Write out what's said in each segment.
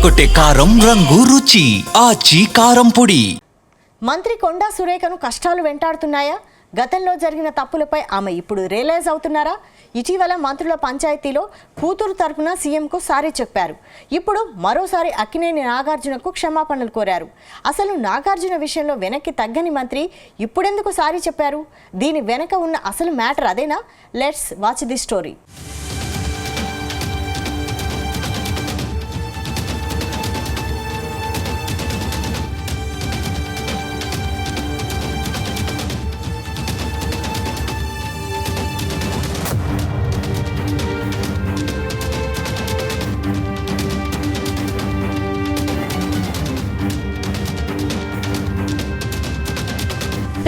అదరగొట్టే కారం రంగు రుచి ఆచి కారం పొడి. మంత్రి కొండా సురేఖను కష్టాలు వెంటాడుతున్నాయా? గతంలో జరిగిన తప్పులపై ఆమె ఇప్పుడు రియలైజ్ అవుతున్నారా? ఇటీవల మంత్రుల పంచాయతీలో కూతురు తరపున సీఎంకు సారీ చెప్పారు. ఇప్పుడు మరోసారి అక్కినేని నాగార్జునకు క్షమాపణలు కోరారు. అసలు నాగార్జున విషయంలో వెనక్కి తగ్గని మంత్రి ఇప్పుడెందుకు సారీ చెప్పారు? దీని వెనక ఉన్న అసలు మ్యాటర్ అదేనా? Let's watch the story.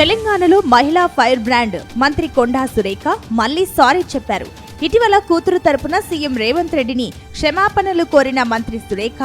తెలంగాణలో మహిళా ఫైర్ బ్రాండ్ మంత్రి కొండా సురేఖ మళ్లీ సారీ చెప్పారు. ఇటీవల కూతురు తరపున సీఎం రేవంత్ రెడ్డిని క్షమాపణలు కోరిన మంత్రి సురేఖ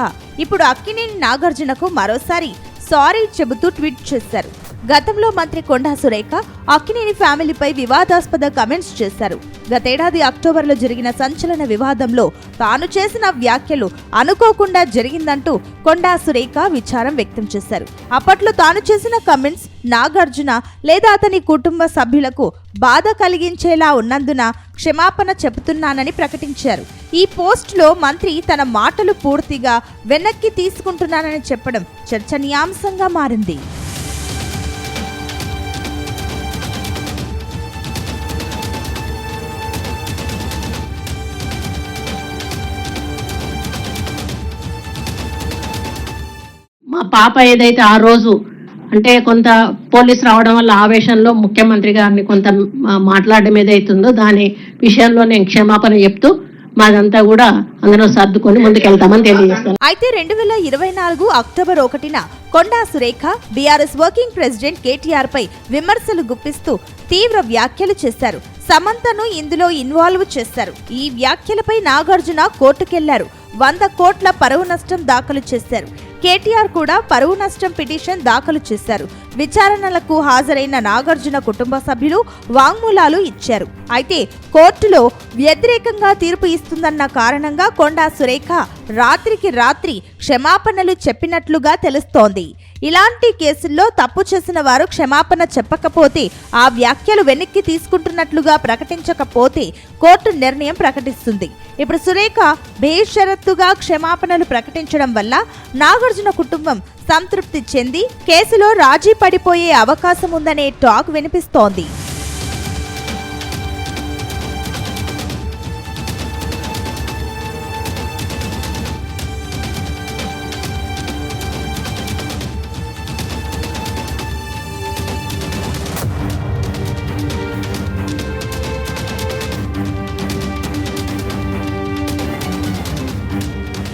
ఇప్పుడు అక్కినేని నాగార్జునకు మరోసారి సారీ చెబుతూ ట్వీట్ చేశారు. గతంలో మంత్రి కొండా సురేఖ అక్కినేని ఫ్యామిలీపై వివాదాస్పద కమెంట్స్ చేశారు. గతేడాది అక్టోబర్లో జరిగిన సంచలన వివాదంలో తాను చేసిన వ్యాఖ్యలు అనుకోకుండా జరిగిందంటూ కొండా సురేఖ విచారం వ్యక్తం చేశారు. అప్పట్లో తాను చేసిన కమెంట్స్ నాగార్జున లేదా అతని కుటుంబ సభ్యులకు బాధ కలిగించేలా ఉన్నందున క్షమాపణ చెబుతున్నానని ప్రకటించారు. ఈ పోస్టులో మంత్రి తన మాటలు పూర్తిగా వెనక్కి తీసుకుంటున్నానని చెప్పడం చర్చనీయాంశంగా మారింది. మా పాప ఏదైతే ఆ రోజు అంటే కొంత పోలీసు రావడం వల్ల ఆవేశంలో ముఖ్యమంత్రి గారిని కొంత మాట్లాడడం ఏదైతుందో దాని విషయంలో నేను క్షమాపణ చెప్తూ మాదంతా కూడా అందరం సర్దుకొని ముందుకెళ్తామని తెలియజేస్తాను. అయితే 2024 అక్టోబర్ 1న Konda Surekha BRS working president KTR పై విమర్శలు గుప్పిస్తూ తీవ్ర వ్యాఖ్యలు చేశారు. సమంతను ఇందులో ఇన్వాల్వ్ చేశారు. ఈ వ్యాఖ్యలపై నాగార్జున కోర్టుకెళ్లారు. 100 కోట్ల పరువు నష్టం దాఖలు చేశారు. కేటీఆర్ కూడా పరువు నష్టం పిటిషన్ దాఖలు చేశారు. విచారణలకు హాజరైన నాగార్జున కుటుంబ సభ్యులు వాంగ్మూలాలు ఇచ్చారు. అయితే కోర్టులో వ్యతిరేకంగా తీర్పు ఇస్తుందన్న కారణంగా కొండా సురేఖ రాత్రికి రాత్రి క్షమాపణలు చెప్పినట్లుగా తెలుస్తోంది. ఇలాంటి కేసుల్లో తప్పు చేసిన వారు క్షమాపణ చెప్పకపోతే, ఆ వ్యాఖ్యలు వెనక్కి తీసుకుంటున్నట్లుగా ప్రకటించకపోతే కోర్టు నిర్ణయం ప్రకటిస్తుంది. ఇప్పుడు సురేఖ బేషరతుగా క్షమాపణలు ప్రకటించడం వల్ల నాగార్జున కుటుంబం సంతృప్తి చెంది కేసులో రాజీ పడిపోయే అవకాశం ఉందనే టాక్ వినిపిస్తోంది.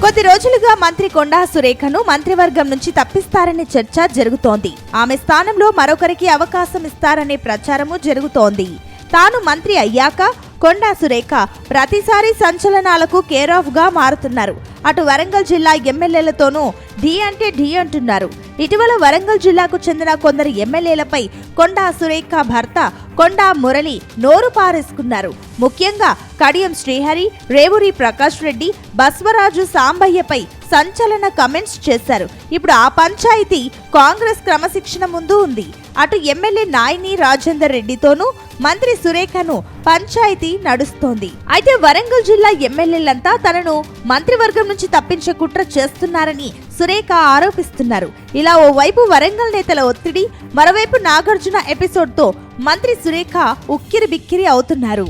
కొద్ది రోజులుగా మంత్రి కొండా సురేఖను మంత్రివర్గం నుంచి తప్పిస్తారనే చర్చ జరుగుతోంది. ఆమె స్థానంలో మరొకరికి అవకాశం ఇస్తారనే ప్రచారము జరుగుతోంది. తాను మంత్రి అయ్యాక కొండా సురేఖ ప్రతిసారి సంచలనాలకు కేర్ ఆఫ్ గా మారుతున్నారు. అటు వరంగల్ జిల్లా ఎమ్మెల్యేలతోనూ ఢీ అంటే ఢీ అంటున్నారు. ఇటీవల వరంగల్ జిల్లాకు చెందిన కొందరు ఎమ్మెల్యేలపై కొండా సురేఖ భర్త కొండా మురళి నోరు పారేసుకున్నారు. ముఖ్యంగా కడియం శ్రీహరి, రేవూరి ప్రకాష్ రెడ్డి, బస్వరాజు సాంబయ్యపై సంచలన కమెంట్స్ చేశారు. ఇప్పుడు ఆ పంచాయతీ కాంగ్రెస్ క్రమశిక్షణ ముందు ఉంది. అటు ఎమ్మెల్యే నాయని రాజేందర్ రెడ్డితోనూ మంత్రి సురేఖను పంచాయతీ నడుస్తోంది. అయితే వరంగల్ జిల్లా ఎమ్మెల్యేలంతా తనను మంత్రివర్గం నుంచి తప్పించే కుట్ర చేస్తున్నారని సురేఖ ఆరోపిస్తున్నారు. ఇలా ఓవైపు వరంగల్ నేతల ఒత్తిడి, మరోవైపు నాగార్జున ఎపిసోడ్తో మంత్రి సురేఖ ఉక్కిరి బిక్కిరి అవుతున్నారు.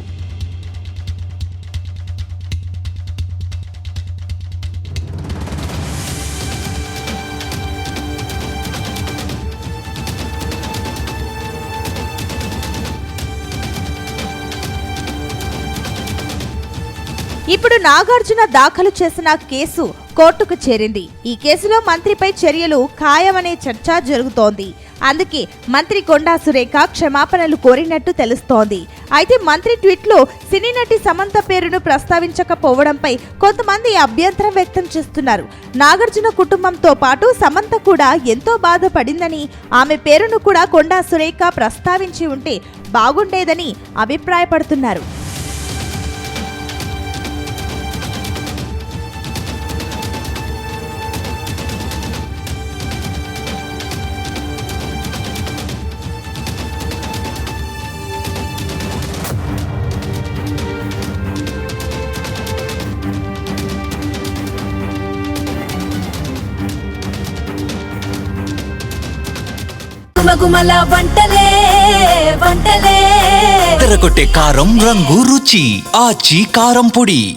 ఇప్పుడు నాగార్జున దాఖలు చేసిన కేసు కోర్టుకు చేరింది. ఈ కేసులో మంత్రిపై చర్యలు ఖాయమనే చర్చ జరుగుతోంది. అందుకే మంత్రి కొండా సురేఖ క్షమాపణలు కోరినట్టు తెలుస్తోంది. అయితే మంత్రి ట్వీట్లో సినీ నటి సమంత పేరును ప్రస్తావించకపోవడంపై కొంతమంది అభ్యంతరం వ్యక్తం చేస్తున్నారు. నాగార్జున కుటుంబంతో పాటు సమంత కూడా ఎంతో బాధపడిందని, ఆమె పేరును కూడా కొండా సురేఖ ప్రస్తావించి ఉంటే బాగుండేదని అభిప్రాయపడుతున్నారు. గుమగుమల వంటలే వంటలే తెరకొట్టే కారం రంగు రుచి ఆచి కారం పొడి.